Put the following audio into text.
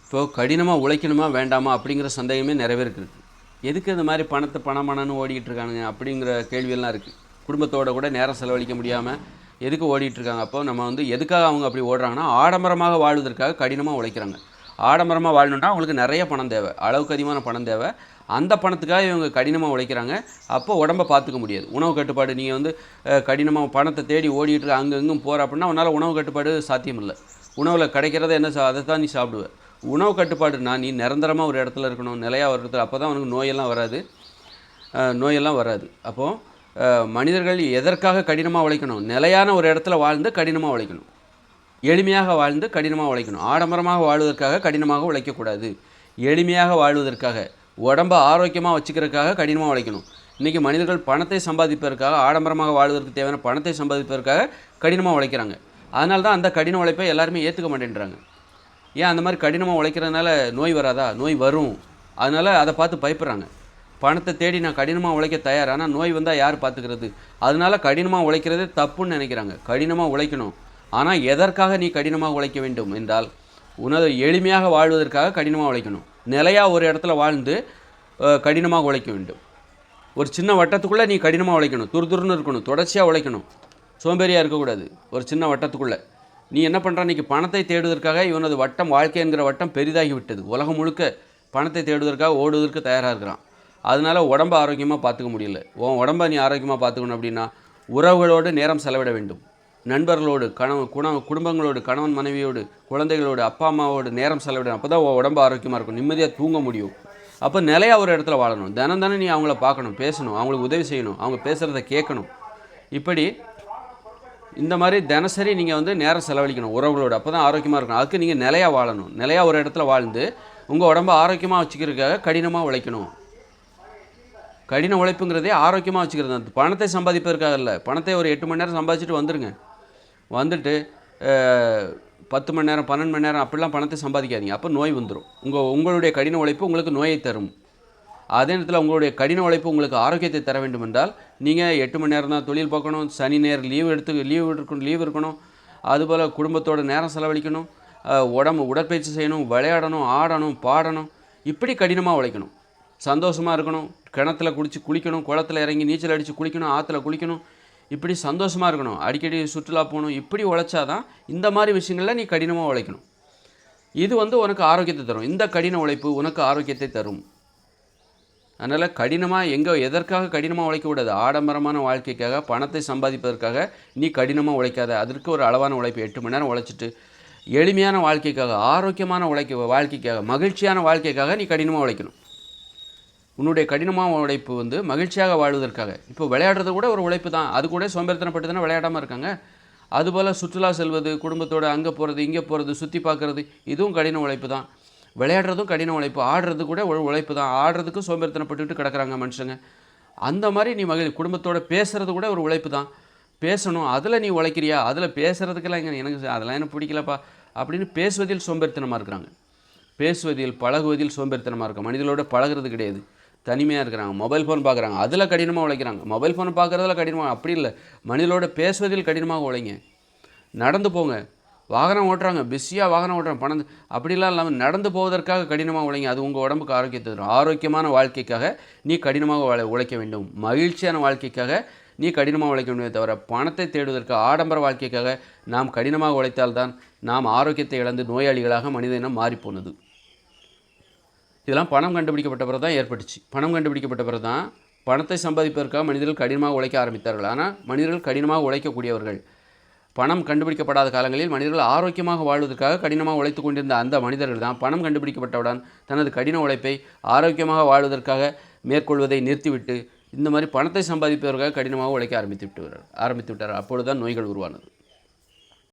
இப்போது கடினமாக உழைக்கணுமா வேண்டாமா அப்படிங்கிற சந்தேகமே நிறைய பேருக்கு இருக்குது. எதுக்கு இந்த மாதிரி பணம்னு ஓடிக்கிட்டு இருக்கானுங்க அப்படிங்கிற கேள்வியெல்லாம் இருக்குது. குடும்பத்தோட கூட நேரம் செலவழிக்க முடியாமல் எதுக்கு ஓடிட்டுருக்காங்க? அப்போ நம்ம எதுக்காக அவங்க அப்படி ஓடுறாங்கன்னா, ஆடம்பரமாக வாழ்வதற்காக கடினமாக உழைக்கிறாங்க. ஆடம்பரமாக வாழணுன்னா அவங்களுக்கு நிறைய பணம் தேவை, அளவுக்கு அதிகமான பணம் தேவை. அந்த பணத்துக்காக இவங்க கடினமாக உழைக்கிறாங்க. அப்போ உடம்பை பார்த்துக்க முடியாது. உணவு கட்டுப்பாடு நீங்கள் கடினமாக பணத்தை தேடி ஓடிட்டு அங்கே இங்கும் போகிற அப்படின்னா உன்னால் உணவு கட்டுப்பாடு சாத்தியம் இல்லை. உணவில் கிடைக்கிறத என்ன அதை தான் நீ சாப்பிடுவ. உணவு கட்டுப்பாடுனா நீ நிரந்தரமாக ஒரு இடத்துல இருக்கணும், நிலையாக ஒரு இடத்துல. அப்போ தான் உனக்கு நோயெல்லாம் வராது. அப்போது மனிதர்கள் எதற்காக கடினமாக உழைக்கணும்? நிலையான ஒரு இடத்துல வாழ்ந்து கடினமாக உழைக்கணும், எளிமையாக வாழ்ந்து கடினமாக உழைக்கணும். ஆடம்பரமாக வாழ்வதற்காக கடினமாக உழைக்கக்கூடாது. எளிமையாக வாழ்வதற்காக, உடம்பை ஆரோக்கியமாக வச்சுக்கிறதுக்காக கடினமாக உழைக்கணும். இன்றைக்கி மனிதர்கள் பணத்தை சம்பாதிப்பதற்காக, ஆடம்பரமாக வாழ்வதற்கு தேவையான பணத்தை சம்பாதிப்பதற்காக கடினமாக உழைக்கிறாங்க. அதனால தான் அந்த கடின உழைப்பை எல்லாருமே ஏற்றுக்க மாட்டேன்றாங்க. ஏன் அந்த மாதிரி கடினமாக உழைக்கிறதுனால நோய் வராதா? நோய் வரும். அதனால் அதை பார்த்து பயப்படுறாங்க. பணத்தை தேடி நான் கடினமாக உழைக்க தயார், ஆனால் நோய் வந்தால் யார் பார்த்துக்கிறது? அதனால் கடினமாக உழைக்கிறதே தப்புன்னு நினைக்கிறாங்க. கடினமாக உழைக்கணும். ஆனால் எதற்காக நீ கடினமாக உழைக்க வேண்டும் என்றால், உனது எளிமையாக வாழ்வதற்காக கடினமாக உழைக்கணும். நிலையாக ஒரு இடத்துல வாழ்ந்து கடினமாக உழைக்க வேண்டும். ஒரு சின்ன வட்டத்துக்குள்ளே நீ கடினமாக உழைக்கணும், துருதுருன்னு இருக்கணும், தொடர்ச்சியாக உழைக்கணும், சோம்பேறியாக இருக்கக்கூடாது. ஒரு சின்ன வட்டத்துக்குள்ளே நீ என்ன பண்ணுற? இன்றைக்கி பணத்தை தேடுவதற்காக இவனது வட்டம், வாழ்க்கை என்கிற வட்டம் பெரிதாகி விட்டது. உலகம் முழுக்க பணத்தை தேடுவதற்காக ஓடுவதற்கு தயாராக இருக்கிறான். அதனால் உடம்பை ஆரோக்கியமாக பார்த்துக்க முடியல. உன் உடம்பை நீ ஆரோக்கியமாக பார்த்துக்கணும் அப்படின்னா உறவுகளோடு நேரம் செலவிட வேண்டும். நண்பர்களோடு, குடும்பங்களோடு, கணவன் மனைவியோடு, குழந்தைகளோடு, அப்பா அம்மாவோடு நேரம் செலவிடணும். அப்போ தான் உன் உடம்பு ஆரோக்கியமாக இருக்கும், நிம்மதியாக தூங்க முடியும். அப்போ நிலையாக ஒரு இடத்துல வாழணும். தினம் நீ அவங்கள பார்க்கணும், பேசணும், அவங்களுக்கு உதவி செய்யணும், அவங்க பேசுகிறத கேட்கணும். இப்படி இந்த மாதிரி தினசரி நீங்கள் நேரம் செலவழிக்கணும் உறவுகளோடு. அப்போ தான் ஆரோக்கியமாக இருக்கணும். அதுக்கு நீங்கள் நிலையாக வாழணும். நிலையாக ஒரு இடத்துல வாழ்ந்து உங்கள் உடம்பை ஆரோக்கியமாக வச்சுக்கிறதுக்காக கடினமாக உழைக்கணும். கடின உழைப்புங்கிறதே ஆரோக்கியமாக வச்சுக்கிறது. அந்த பணத்தை சம்பாதிப்பதற்காக இல்லை. பணத்தை ஒரு 8 மணி நேரம் சம்பாதிச்சுட்டு வந்துட்டு 10 மணி நேரம் 12 மணி நேரம் அப்படிலாம் பணத்தை சம்பாதிக்காதீங்க. அப்போ நோய் வந்துடும். உங்களுடைய கடின உழைப்பு உங்களுக்கு நோயை தரும். அதே நேரத்தில் உங்களுடைய கடின உழைப்பு உங்களுக்கு ஆரோக்கியத்தை தர வேண்டும் என்றால் நீங்கள் 8 மணி நேரம் தான் தொழில் பார்க்கணும், சனி நேரம் லீவ் இருக்கணும். அதுபோல் குடும்பத்தோட நேரம் செலவழிக்கணும், உடற்பயிற்சி செய்யணும், விளையாடணும், ஆடணும், பாடணும். இப்படி கடினமாக உழைக்கணும். சந்தோஷமாக இருக்கணும், கிணத்துல குளிக்கணும், குளத்தில் இறங்கி நீச்சல் அடித்து குளிக்கணும், ஆற்றுல குளிக்கணும். இப்படி சந்தோஷமாக இருக்கணும், அடிக்கடி சுற்றுலா போகணும். இப்படி உழைச்சாதான் இந்த மாதிரி விஷயங்களில் நீ கடினமாக உழைக்கணும். இது உனக்கு ஆரோக்கியத்தை தரும். இந்த கடின உழைப்பு உனக்கு ஆரோக்கியத்தை தரும். அதனால் எதற்காக கடினமாக உழைக்கக்கூடாது? ஆடம்பரமான வாழ்க்கைக்காக, பணத்தை சம்பாதிப்பதற்காக நீ கடினமாக உழைக்காத. அதற்கு ஒரு அளவான உழைப்பு 8 மணி நேரம் உழைச்சிட்டு எளிமையான வாழ்க்கைக்காக, ஆரோக்கியமான வாழ்க்கைக்காக, மகிழ்ச்சியான வாழ்க்கைக்காக நீ கடினமாக உழைக்கணும். உன்னுடைய கடினமான உழைப்பு மகிழ்ச்சியாக வாழ்வதற்காக. இப்போ விளையாடுறது கூட ஒரு உழைப்பு தான். அது கூட சோம்பேறித்தனப்பட்டு தானே விளையாடாமல் இருக்காங்க. அதுபோல் சுற்றுலா செல்வது, குடும்பத்தோடு அங்கே போகிறது, இங்கே போகிறது, சுற்றி பார்க்குறது, இதுவும் கடின உழைப்பு தான். விளையாடுறதும் கடின உழைப்பு, ஆடுறது கூட ஒரு உழைப்பு தான். ஆடுறதுக்கும் சோம்பேறித்தனப்பட்டுக்கிட்டு கிடக்குறாங்க மனுஷங்க. அந்த மாதிரி நீ குடும்பத்தோடு பேசுகிறது கூட ஒரு உழைப்பு தான். பேசணும், அதில் நீ உழைக்கிறியா? அதில் பேசுகிறதுக்கெல்லாம் எனக்கு அதெல்லாம் எனக்கு பிடிக்கலப்பா அப்படின்னு பேசுவதில் சோம்பேறித்தனமாக இருக்கிறாங்க. பேசுவதில், பழகுவதில் சோம்பேறித்தனமாக இருக்காங்க. மனிதர்களோட பழகிறது கிடையாது, தனிமையாக இருக்கிறாங்க. மொபைல் ஃபோன் பார்க்குறாங்க, அதில் கடினமாக உழைக்கிறாங்க. மொபைல் ஃபோன் பார்க்குறதுல கடினமாக, அப்படி இல்லை, மனிதர்களோட பேசுவதில் கடினமாக உழைங்க. நடந்து போங்க, வாகனம் ஓட்டுறாங்க, பிஸியாக வாகனம் ஓட்டுறாங்க, பணம் அப்படிலாம் இல்லாமல் நடந்து போவதற்காக கடினமாக உழைங்க. அது உங்கள் உடம்புக்கு ஆரோக்கியத்தை தரும். ஆரோக்கியமான வாழ்க்கைக்காக நீ கடினமாக உழைக்க வேண்டும். மகிழ்ச்சியான வாழ்க்கைக்காக நீ கடினமாக உழைக்க வேண்டுமே தவிர பணத்தை தேடுவதற்கு, ஆடம்பர வாழ்க்கைக்காக நாம் கடினமாக உழைத்தால்தான் நாம் ஆரோக்கியத்தை இழந்து நோயாளிகளாக மனித இனம் மாறிப்போனது. இதெல்லாம் பணம் கண்டுபிடிக்கப்பட்ட பிறகு தான் ஏற்பட்டுச்சு. பணம் கண்டுபிடிக்கப்பட்ட பிறகு தான் பணத்தை சம்பாதிப்பதற்காக மனிதர்கள் கடினமாக உழைக்க ஆரம்பித்தார்கள். ஆனால் மனிதர்கள் கடினமாக உழைக்கக்கூடியவர்கள். பணம் கண்டுபிடிக்கப்படாத காலங்களில் மனிதர்கள் ஆரோக்கியமாக வாழ்வதற்காக கடினமாக உழைத்து கொண்டிருந்த அந்த மனிதர்கள் தான் பணம் கண்டுபிடிக்கப்பட்டவுடன் தனது கடின உழைப்பை ஆரோக்கியமாக வாழ்வதற்காக மேற்கொள்வதை நிறுத்திவிட்டு இந்த மாதிரி பணத்தை சம்பாதிப்பதற்காக கடினமாக உழைக்க ஆரம்பித்து விட்டார். அப்பொழுது தான் நோய்கள் உருவானது.